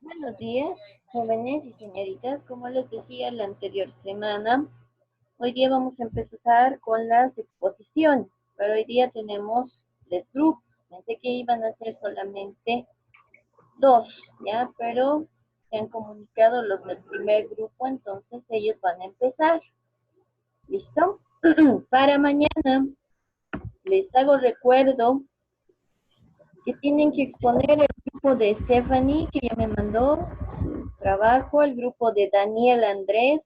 Buenos días, jóvenes y señoritas. Como les decía la anterior semana, hoy día vamos a empezar con las exposiciones, pero hoy día tenemos tres grupos. Pensé que iban a ser solamente dos, ¿ya? Pero se han comunicado los del primer grupo, entonces ellos van a empezar. ¿Listo? Para mañana les hago recuerdo que tienen que exponer el grupo de Stephanie, que ya me mandó su trabajo, el grupo de Daniel Andrés,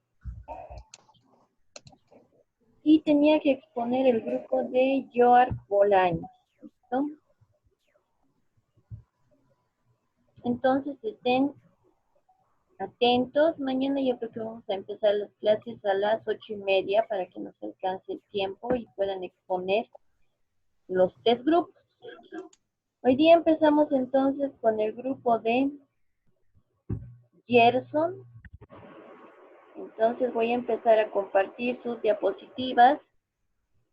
y tenía que exponer el grupo de Joar Bolaños. ¿Listo? Entonces estén atentos. Mañana yo creo que vamos a empezar las clases a las 8:30 para que nos alcance el tiempo y puedan exponer los tres grupos. Hoy día empezamos entonces con el grupo de Gerson. Entonces voy a empezar a compartir sus diapositivas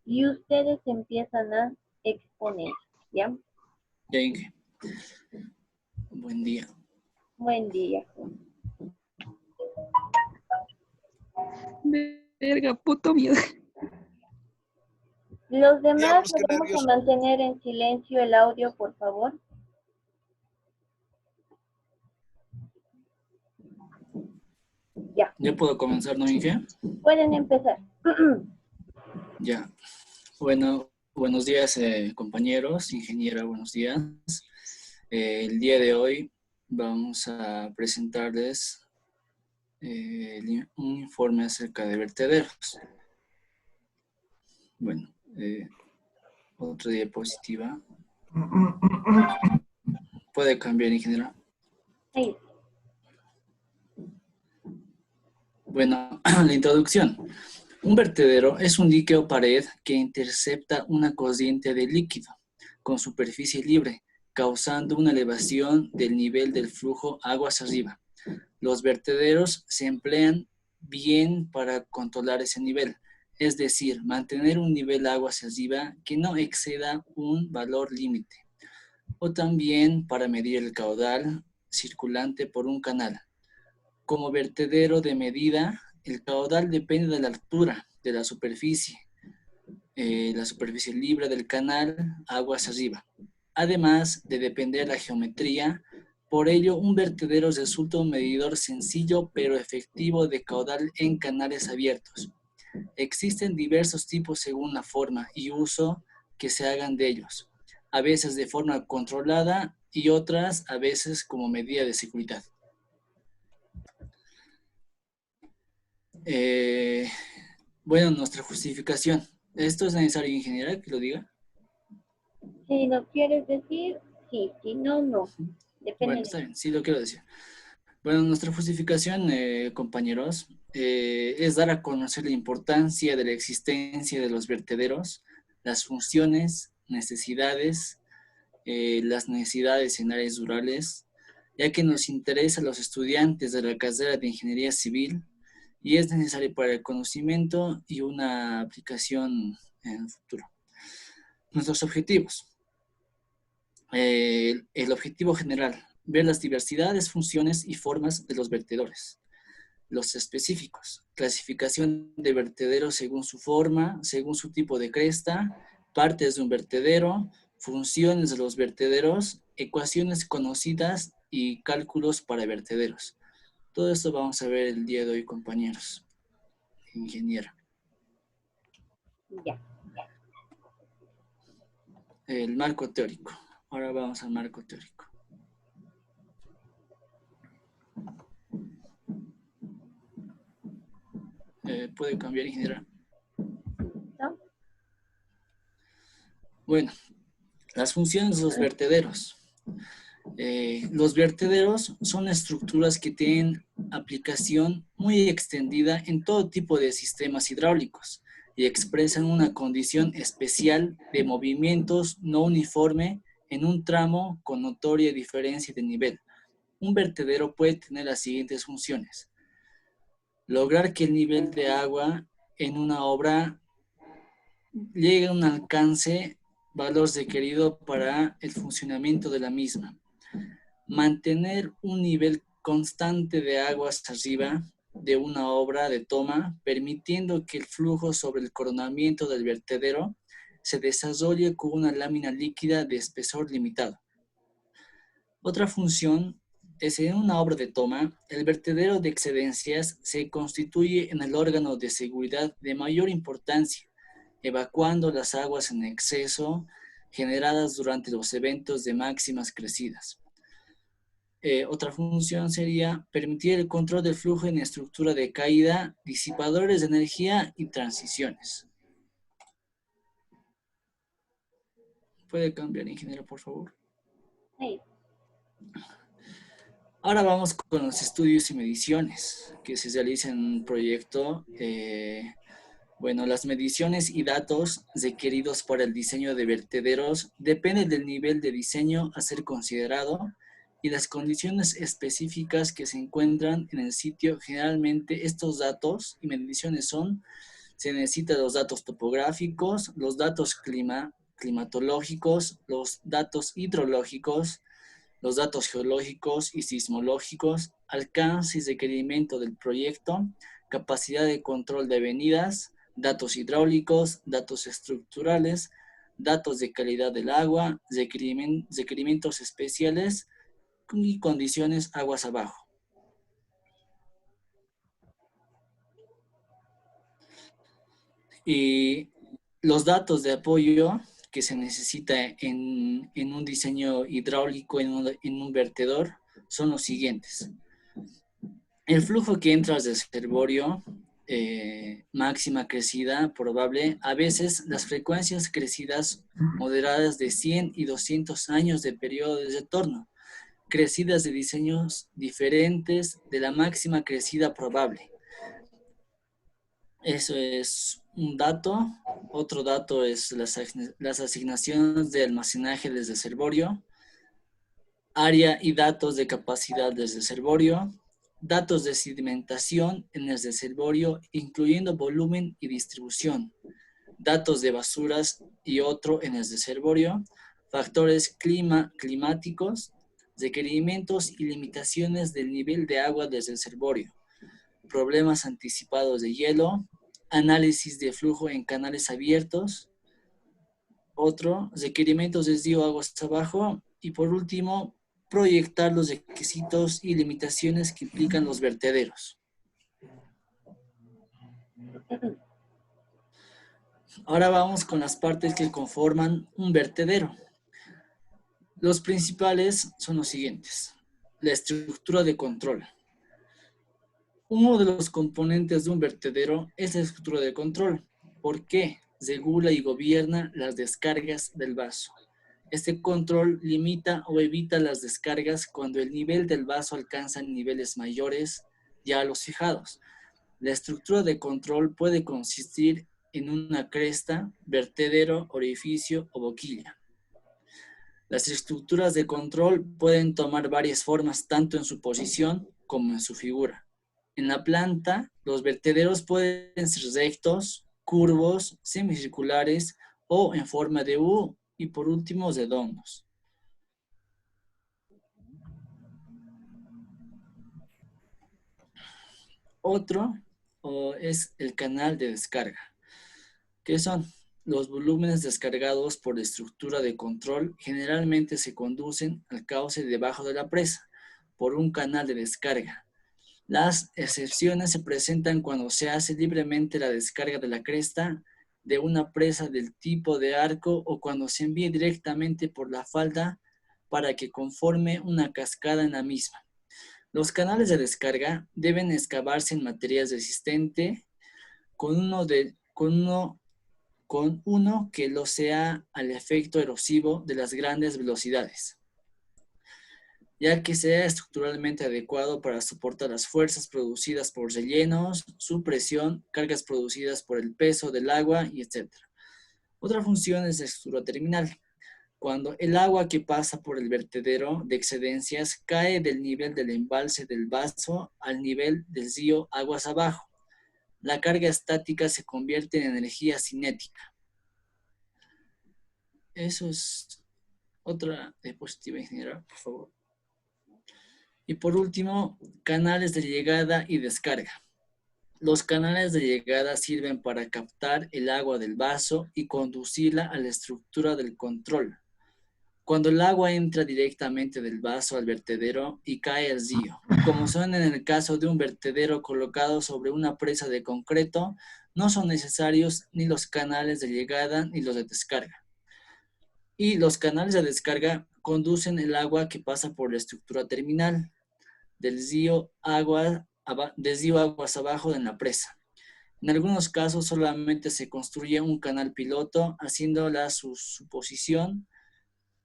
y ustedes empiezan a exponer, ¿ya? Ya, Inge. Buen día. Buen día. Verga, puto miedo. Los demás Diablos, qué vamos a nervios. mantener en silencio el audio, por favor. Ya, ¿Ya puedo comenzar, no, Inge? pueden empezar. Ya. Bueno, buenos días, compañeros, ingeniera, buenos días. El día de hoy vamos a presentarles un informe acerca de vertederos. Bueno, otra diapositiva. ¿Puede cambiar, ingeniera? Ahí. Bueno, la introducción. Un vertedero es un dique o pared que intercepta una corriente de líquido con superficie libre, causando una elevación del nivel del flujo aguas arriba. Los vertederos se emplean bien para controlar ese nivel, es decir, mantener un nivel aguas arriba que no exceda un valor límite, o también para medir el caudal circulante por un canal. Como vertedero de medida, el caudal depende de la altura de la superficie libre del canal aguas arriba, además de depender de la geometría. Por ello, un vertedero resulta un medidor sencillo pero efectivo de caudal en canales abiertos. Existen diversos tipos según la forma y uso que se hagan de ellos, a veces de forma controlada y otras a veces como medida de seguridad. Bueno, nuestra justificación. ¿Esto es necesario, ingeniera, que lo diga? Si lo quieres decir, sí. Si no, no. Depende Bueno, de está bien, sí lo quiero decir. Bueno, nuestra justificación, compañeros, es dar a conocer la importancia de la existencia de los vertederos, las funciones, necesidades, las necesidades en áreas rurales, ya que nos interesa a los estudiantes de la carrera de Ingeniería Civil y es necesario para el conocimiento y una aplicación en el futuro. Nuestros objetivos. El objetivo general, ver las diversidades, funciones y formas de los vertedores. Los específicos, clasificación de vertederos según su forma, según su tipo de cresta, partes de un vertedero, funciones de los vertederos, ecuaciones conocidas y cálculos para vertederos. Todo esto vamos a ver el día de hoy, compañeros. Ingeniera. ya. El marco teórico. Ahora vamos al marco teórico. ¿Puede cambiar, ingeniera? ¿Listo? Bueno, las funciones de los vertederos. Los vertederos son estructuras que tienen aplicación muy extendida en todo tipo de sistemas hidráulicos y expresan una condición especial de movimientos no uniforme en un tramo con notoria diferencia de nivel. Un vertedero puede tener las siguientes funciones: lograr que el nivel de agua en una obra llegue a un alcance valor requerido para el funcionamiento de la misma. Mantener un nivel constante de aguas arriba de una obra de toma, permitiendo que el flujo sobre el coronamiento del vertedero se desarrolle con una lámina líquida de espesor limitado. Otra función es en una obra de toma, el vertedero de excedencias se constituye en el órgano de seguridad de mayor importancia, evacuando las aguas en exceso generadas durante los eventos de máximas crecidas. Otra función sería permitir el control del flujo en estructura de caída, disipadores de energía y transiciones. ¿Puede cambiar, ingeniero, por favor? Sí. Ahora vamos con los estudios y mediciones que se realizan en un proyecto. Bueno, las mediciones y datos requeridos para el diseño de vertederos dependen del nivel de diseño a ser considerado y las condiciones específicas que se encuentran en el sitio. Generalmente estos datos y mediciones se necesitan los datos topográficos, los datos climatológicos, los datos hidrológicos, los datos geológicos y sismológicos, alcance y requerimiento del proyecto, capacidad de control de avenidas, datos hidráulicos, datos estructurales, datos de calidad del agua, requerimientos especiales y condiciones aguas abajo. Y los datos de apoyo que se necesita en un diseño hidráulico, en un vertedor, son los siguientes. El flujo que entra al reservorio, máxima crecida probable, a veces las frecuencias crecidas moderadas de 100 y 200 años de periodo de retorno, crecidas de diseños diferentes de la máxima crecida probable. Eso es un dato. Otro dato es las asignaciones de almacenaje del reservorio, área y datos de capacidad del reservorio, datos de sedimentación en el reservorio, incluyendo volumen y distribución, datos de basuras y otro en el reservorio, factores climáticos, requerimientos y limitaciones del nivel de agua del reservorio, problemas anticipados de hielo, análisis de flujo en canales abiertos, otro, requerimientos de río aguas abajo, y por último, proyectar los requisitos y limitaciones que implican los vertederos. Ahora vamos con las partes que conforman un vertedero. Los principales son los siguientes. La estructura de control. Uno de los componentes de un vertedero es la estructura de control. ¿Por qué? Regula y gobierna las descargas del vaso. Este control limita o evita las descargas cuando el nivel del vaso alcanza niveles mayores ya a los fijados. La estructura de control puede consistir en una cresta, vertedero, orificio o boquilla. Las estructuras de control pueden tomar varias formas tanto en su posición como en su figura. En la planta, los vertederos pueden ser rectos, curvos, semicirculares o en forma de U y por último redondos. Otro es el canal de descarga, que son los volúmenes descargados por la estructura de control generalmente se conducen al cauce debajo de la presa por un canal de descarga. Las excepciones se presentan cuando se hace libremente la descarga de la cresta de una presa del tipo de arco o cuando se envía directamente por la falda para que conforme una cascada en la misma. Los canales de descarga deben excavarse en material resistente con uno que lo sea al efecto erosivo de las grandes velocidades, ya que sea estructuralmente adecuado para soportar las fuerzas producidas por rellenos, su presión, cargas producidas por el peso del agua, y etc. Otra función es la estructura terminal. Cuando el agua que pasa por el vertedero de excedencias cae del nivel del embalse del vaso al nivel del río aguas abajo, la carga estática se convierte en energía cinética. Eso es otra diapositiva en general, por favor. Y por último, canales de llegada y descarga. Los canales de llegada sirven para captar el agua del vaso y conducirla a la estructura del control. Cuando el agua entra directamente del vaso al vertedero y cae al río, como son en el caso de un vertedero colocado sobre una presa de concreto, no son necesarios ni los canales de llegada ni los de descarga. Y los canales de descarga conducen el agua que pasa por la estructura terminal del río aguas abajo en la presa. En algunos casos solamente se construye un canal piloto, haciendo la suposición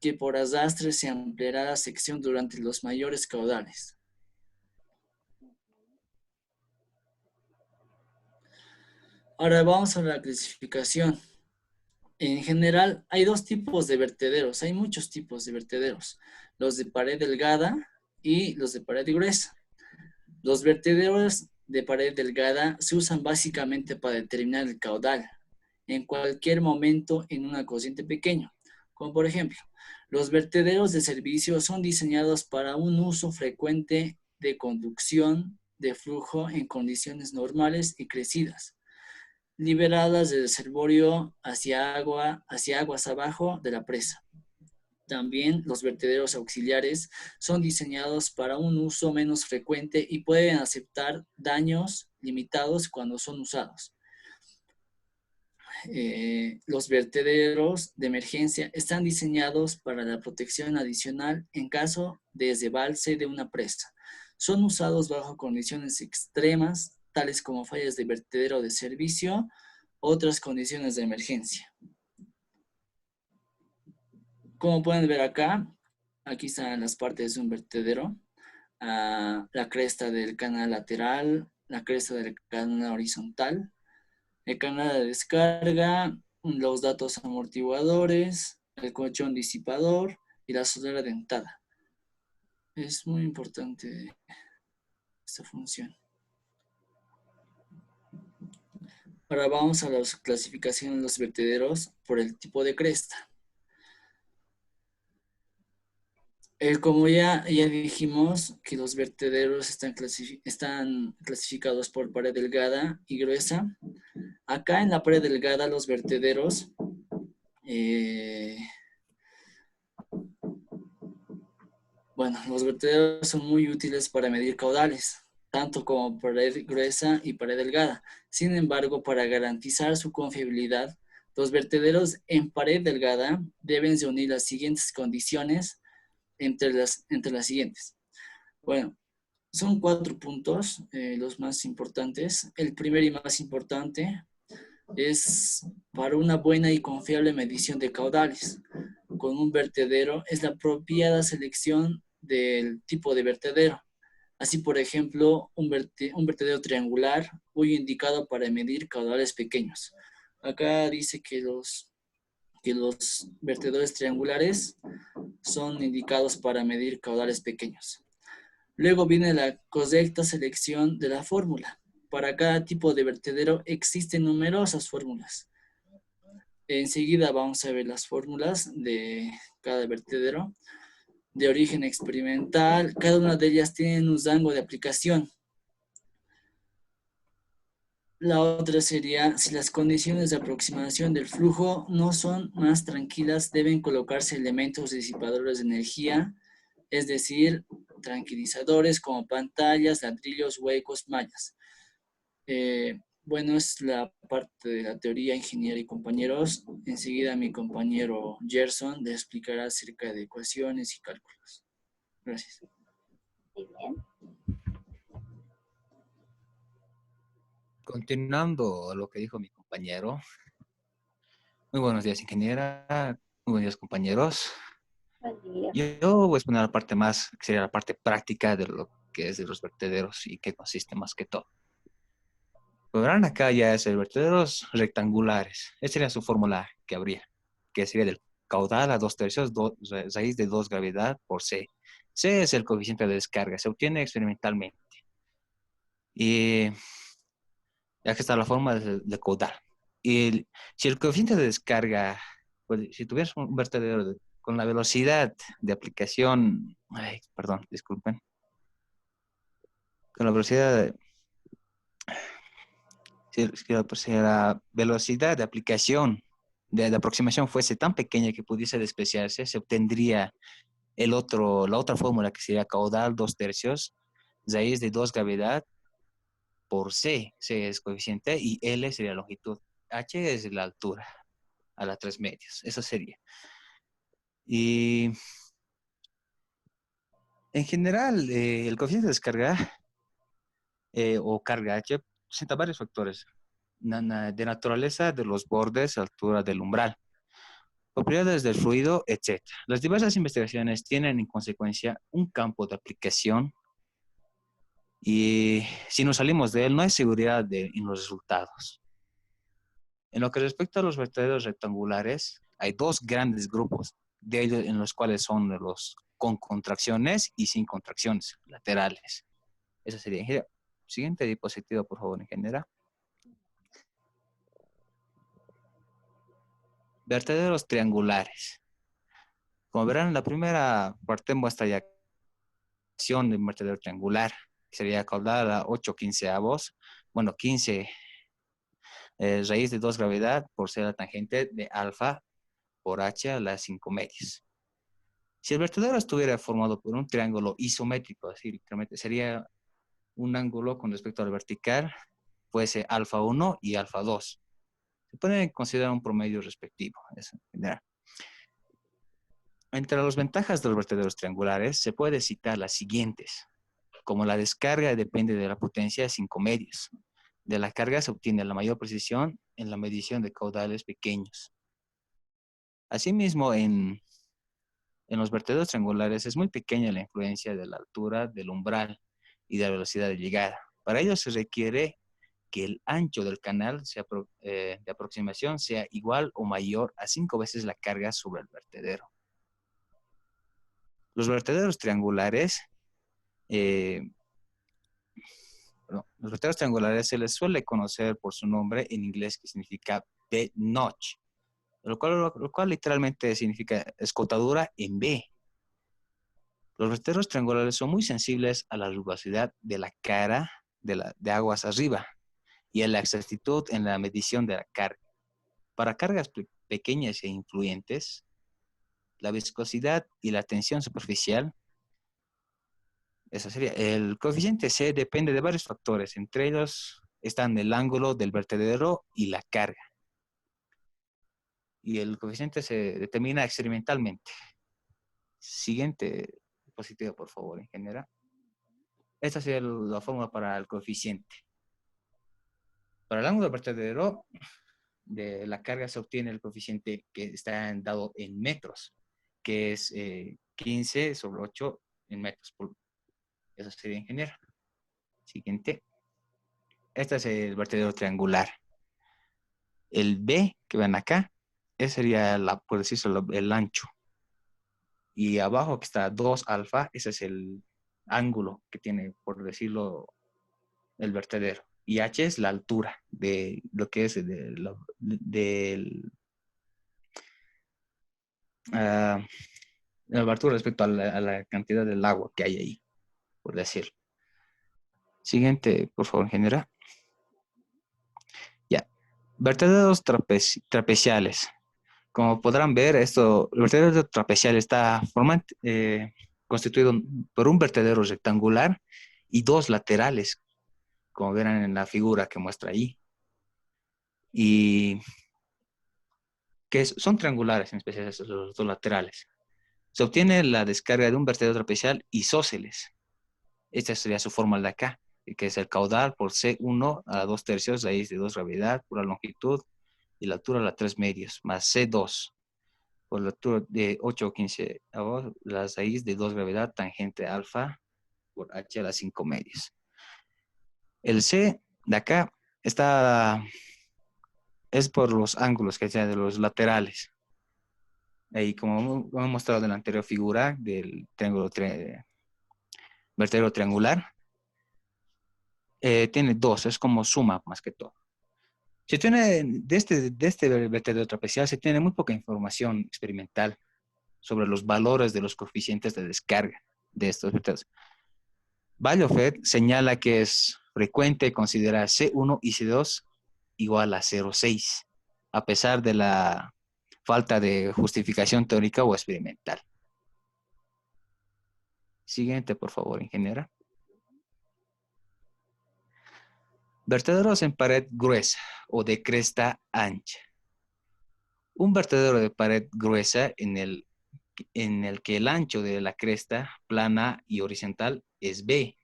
que por arrastre se ampliará la sección durante los mayores caudales. Ahora vamos a la clasificación. En general, hay dos tipos de vertederos, hay muchos tipos de vertederos, los de pared delgada y los de pared gruesa. Los vertederos de pared delgada se usan básicamente para determinar el caudal en cualquier momento en una corriente pequeña, como por ejemplo, los vertederos de servicio son diseñados para un uso frecuente de conducción de flujo en condiciones normales y crecidas, liberadas del reservorio hacia aguas abajo de la presa. También los vertederos auxiliares son diseñados para un uso menos frecuente y pueden aceptar daños limitados cuando son usados. Los vertederos de emergencia están diseñados para la protección adicional en caso de desbalce de una presa. Son usados bajo condiciones extremas, tales como fallas de vertedero de servicio, otras condiciones de emergencia. Como pueden ver acá, aquí están las partes de un vertedero, la cresta del canal lateral, la cresta del canal horizontal, el canal de descarga, los datos amortiguadores, el colchón disipador y la solera dentada. Es muy importante esta función. Ahora vamos a la clasificación de los vertederos por el tipo de cresta. Como ya dijimos que los vertederos están clasificados por pared delgada y gruesa. Acá en la pared delgada los vertederos los vertederos son muy útiles para medir caudales, tanto como pared gruesa y pared delgada. Sin embargo, para garantizar su confiabilidad, los vertederos en pared delgada deben reunir las siguientes condiciones entre las siguientes. Bueno, son 4 puntos, los más importantes. El primero y más importante es para una buena y confiable medición de caudales. Con un vertedero es la apropiada selección del tipo de vertedero. Así, por ejemplo, un vertedero triangular, muy indicado para medir caudales pequeños. Acá dice que los vertederos triangulares son indicados para medir caudales pequeños. Luego viene la correcta selección de la fórmula. Para cada tipo de vertedero existen numerosas fórmulas. Enseguida vamos a ver las fórmulas de cada vertedero. De origen experimental, cada una de ellas tiene un rango de aplicación. La otra sería, si las condiciones de aproximación del flujo no son más tranquilas, deben colocarse elementos disipadores de energía, es decir, tranquilizadores como pantallas, ladrillos, huecos, mallas. Bueno, es la parte de la teoría, ingeniero y compañeros. Enseguida mi compañero Gerson les explicará acerca de ecuaciones y cálculos. Gracias. Muy bien. Continuando lo que dijo mi compañero. Muy buenos días, ingeniera. Muy buenos días, compañeros. Buen día. Yo voy a exponer la parte más, que sería la parte práctica de lo que es de los vertederos y qué consiste más que todo. Lo verán acá ya es el vertederos rectangulares. Esa sería su fórmula que habría, que sería del caudal a 2/3, raíz de 2 gravedad por C. C es el coeficiente de descarga, se obtiene experimentalmente. Y ya que está la forma de caudal. Y si el coeficiente de descarga Pues, si tuvieras un vertedero con la velocidad de aplicación, ay, perdón, disculpen, con la velocidad, si la velocidad de aplicación de aproximación fuese tan pequeña que pudiese despreciarse, se obtendría la otra fórmula que sería caudal 2/3, raíz de 2 gravedad por C. C es coeficiente y L sería longitud. H es la altura a la 3 medios. Eso sería. Y en general, el coeficiente de descarga o carga H presenta varios factores de naturaleza de los bordes, altura del umbral, propiedades del fluido, etc. Las diversas investigaciones tienen en consecuencia un campo de aplicación y si nos salimos de él no hay seguridad en los resultados. En lo que respecta a los vertederos rectangulares, hay dos grandes grupos de ellos en los cuales son los con contracciones y sin contracciones laterales. Esa sería, ingeniero. Siguiente diapositiva, por favor, ingeniera. Vertederos triangulares. Como verán, la primera parte muestra ya acción de un vertedero triangular, que sería caudal a 8/15, bueno, 15 raíz de 2 gravedad por ser la tangente de alfa por h a las 5 medios. Si el vertedero estuviera formado por un triángulo isométrico, así literalmente sería un ángulo con respecto al vertical, fuese alfa 1 y alfa 2. Se puede considerar un promedio respectivo. Eso en general. Entre las ventajas de los vertederos triangulares se puede citar las siguientes. Como la descarga depende de la potencia de 5 medios. De la carga se obtiene la mayor precisión en la medición de caudales pequeños. Asimismo, en los vertederos triangulares es muy pequeña la influencia de la altura del umbral y de la velocidad de llegada. Para ello se requiere que el ancho del canal de aproximación sea igual o mayor a 5 veces la carga sobre el vertedero. Los vertederos triangulares, se les suele conocer por su nombre en inglés que significa bed notch, lo cual literalmente significa escotadura en B. Los vertederos triangulares son muy sensibles a la rugosidad de la cara de aguas arriba y a la exactitud en la medición de la carga. Para cargas pequeñas e influyentes, la viscosidad y la tensión superficial, eso sería, el coeficiente C depende de varios factores, entre ellos están el ángulo del vertedero y la carga. Y el coeficiente se determina experimentalmente. Siguiente diapositiva, por favor, ingeniera. Esta sería la fórmula para el coeficiente. Para el ángulo del vertedero de la carga se obtiene el coeficiente que está dado en metros, que es 15/8 en metros. Eso sería, ingeniero. Siguiente. Este es el vertedero triangular. El B que ven acá, ese sería, por decirlo, el ancho. Y abajo que está 2 alfa, ese es el ángulo que tiene, por decirlo, el vertedero. Y H es la altura de lo que es la altura respecto a la cantidad del agua que hay ahí, por decirlo. Siguiente, por favor, ingeniera. Ya. Vertederos trapeciales. Como podrán ver, el vertedero trapecial está constituido por un vertedero rectangular y dos laterales, como verán en la figura que muestra ahí. Y que son triangulares, en especial los dos laterales. Se obtiene la descarga de un vertedero trapecial isósceles. Esta sería su fórmula de acá, que es el caudal por C1 a 2/3 raíz de 2 gravedad por la longitud y la altura a la 3 medios, más C2 por la altura de 8/15 la raíz de 2 gravedad tangente alfa por H a las 5 medios. El C de acá es por los ángulos que sean de los laterales. Ahí, como hemos mostrado en la anterior figura del vertedero triangular, tiene dos, es como suma más que todo. Se tiene, de este vertedero trapezial se tiene muy poca información experimental sobre los valores de los coeficientes de descarga de estos vertederos. Biofed señala que es frecuente considerar C1 y C2 igual a 0,6, a pesar de la falta de justificación teórica o experimental. Siguiente, por favor, ingeniera. Vertederos en pared gruesa o de cresta ancha. Un vertedero de pared gruesa en el que el ancho de la cresta plana y horizontal es B.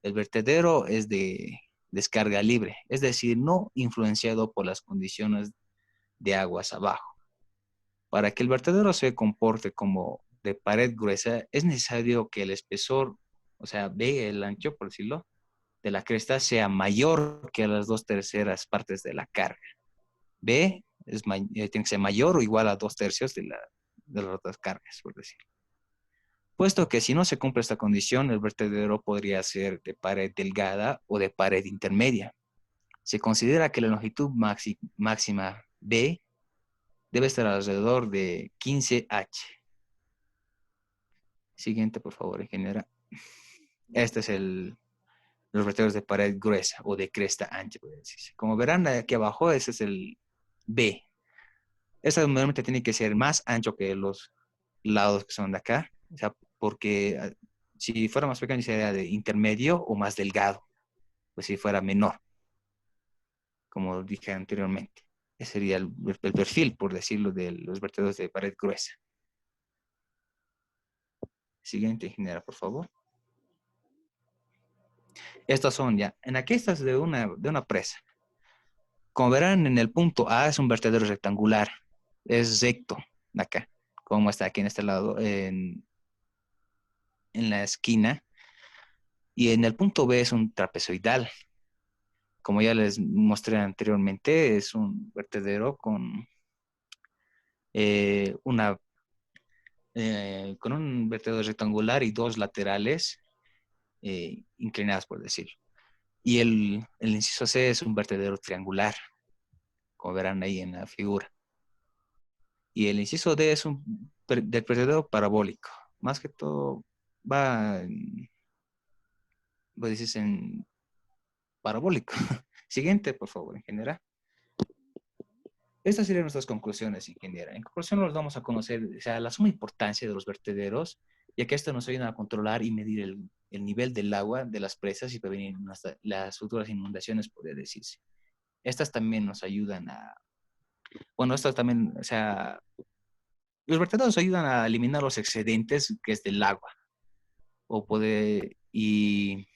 El vertedero es de descarga libre, es decir, no influenciado por las condiciones de aguas abajo. Para que el vertedero se comporte como de pared gruesa, es necesario que el espesor, o sea, B, el ancho, por decirlo, de la cresta sea mayor que las 2/3 partes de la carga. B tiene que ser mayor o igual a 2/3 de las otras cargas, por decirlo. Puesto que si no se cumple esta condición, el vertedero podría ser de pared delgada o de pared intermedia. Se considera que la longitud máxima B debe estar alrededor de 15H. Siguiente, por favor, ingeniera. Este es los vertederos de pared gruesa o de cresta ancha, puede decirse. Como verán aquí abajo, ese es el B. Este normalmente tiene que ser más ancho que los lados que son de acá, o sea, porque si fuera más pequeño sería de intermedio o más delgado, pues si fuera menor, como dije anteriormente. Ese sería el perfil, por decirlo, de los vertederos de pared gruesa. Siguiente, ingeniera, por favor. Estas son ya, en aquí estas de una presa. Como verán, en el punto A es un vertedero rectangular, es recto, acá, como está aquí en este lado, en la esquina. Y en el punto B es un trapezoidal. Como ya les mostré anteriormente, es un vertedero con con un vertedero rectangular y dos laterales inclinadas, por decirlo. Y el inciso C es un vertedero triangular, como verán ahí en la figura. Y el inciso D es un vertedero parabólico. Más que todo va pues dices en parabólico. Siguiente, por favor, ingeniera. Estas serían nuestras conclusiones, ingeniera. En conclusión, nos vamos a conocer, o sea, la suma importancia de los vertederos, ya que esto nos ayuda a controlar y medir el nivel del agua de las presas y prevenir las futuras inundaciones, podría decirse. Estas también nos ayudan bueno, estas también, o sea, los vertederos ayudan a eliminar los excedentes que es del agua. Y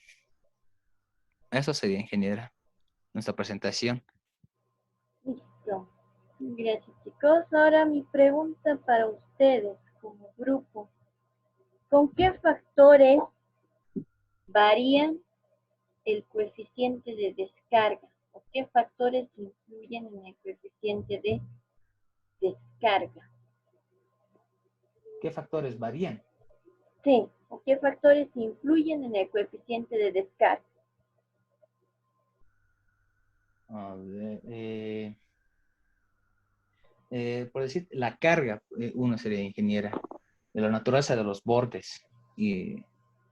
eso sería, ingeniera, nuestra presentación. Listo. Gracias, chicos. Ahora mi pregunta para ustedes como grupo. ¿Con qué factores varían el coeficiente de descarga? ¿O qué factores influyen en el coeficiente de descarga? ¿Qué factores varían? Sí, ¿o qué factores influyen en el coeficiente de descarga? A ver, por decir, la carga, uno sería, ingeniera, de la naturaleza de los bordes. Y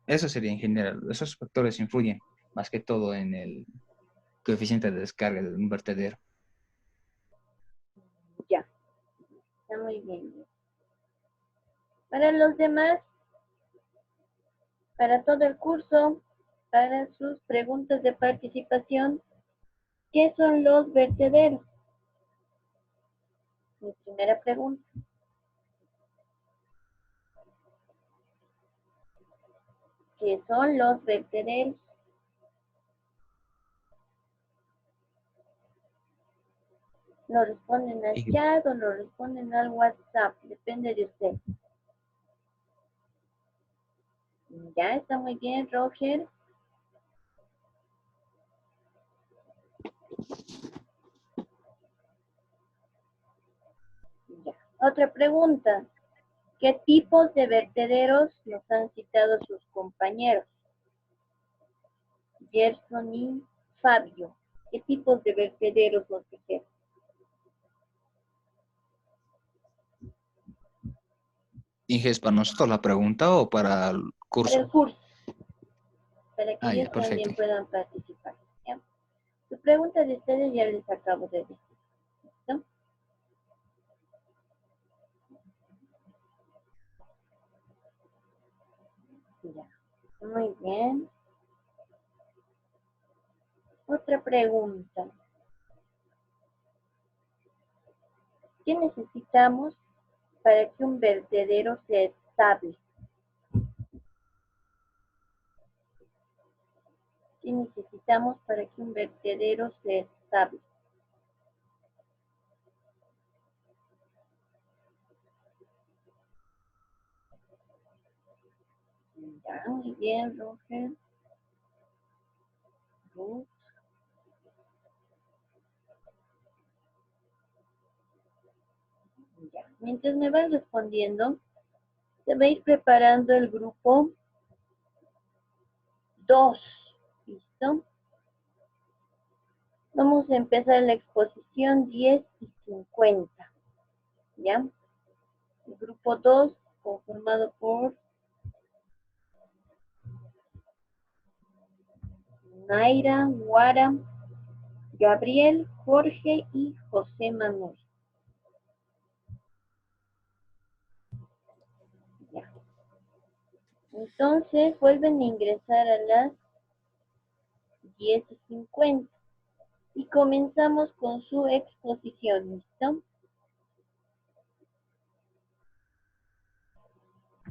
eso sería, ingeniera, esos factores influyen más que todo en el coeficiente de descarga de un vertedero. Ya, está muy bien. Para los demás, para todo el curso, para sus preguntas de participación, ¿qué son los vertederos? Mi primera pregunta. ¿Qué son los vertederos? Lo responden al chat o lo responden al WhatsApp, depende de usted. Ya está muy bien, Roger. Ya. Otra pregunta. ¿Qué tipos de vertederos nos han citado sus compañeros? Gerson y Fabio. ¿Qué tipos de vertederos nos dijeron? ¿Inges para nosotros la pregunta o para el Para el curso? curso, para que Ah, ya, ellos perfecto. también puedan participar. ¿Ya? Su pregunta de ustedes ya les acabo de decir. ¿Listo? Ya. Muy bien. Otra pregunta. ¿Qué necesitamos para que un vertedero sea estable? ¿Qué necesitamos para que un vertedero sea estable? Ya, muy bien, Roger. Ruth. Ya. Mientras me van respondiendo, se va a ir preparando el grupo 2. ¿Listo? Vamos a empezar la exposición 10 y 50. ¿Ya? El grupo 2, conformado por Naira, Guara, Gabriel, Jorge y José Manuel. Ya. Entonces vuelven a ingresar a las 10 y 50 y comenzamos con su exposición. ¿Listo?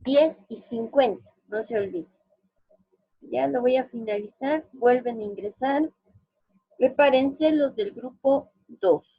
10 y 50, no se olviden. Ya lo voy a finalizar, vuelven a ingresar. Prepárense los del grupo 2.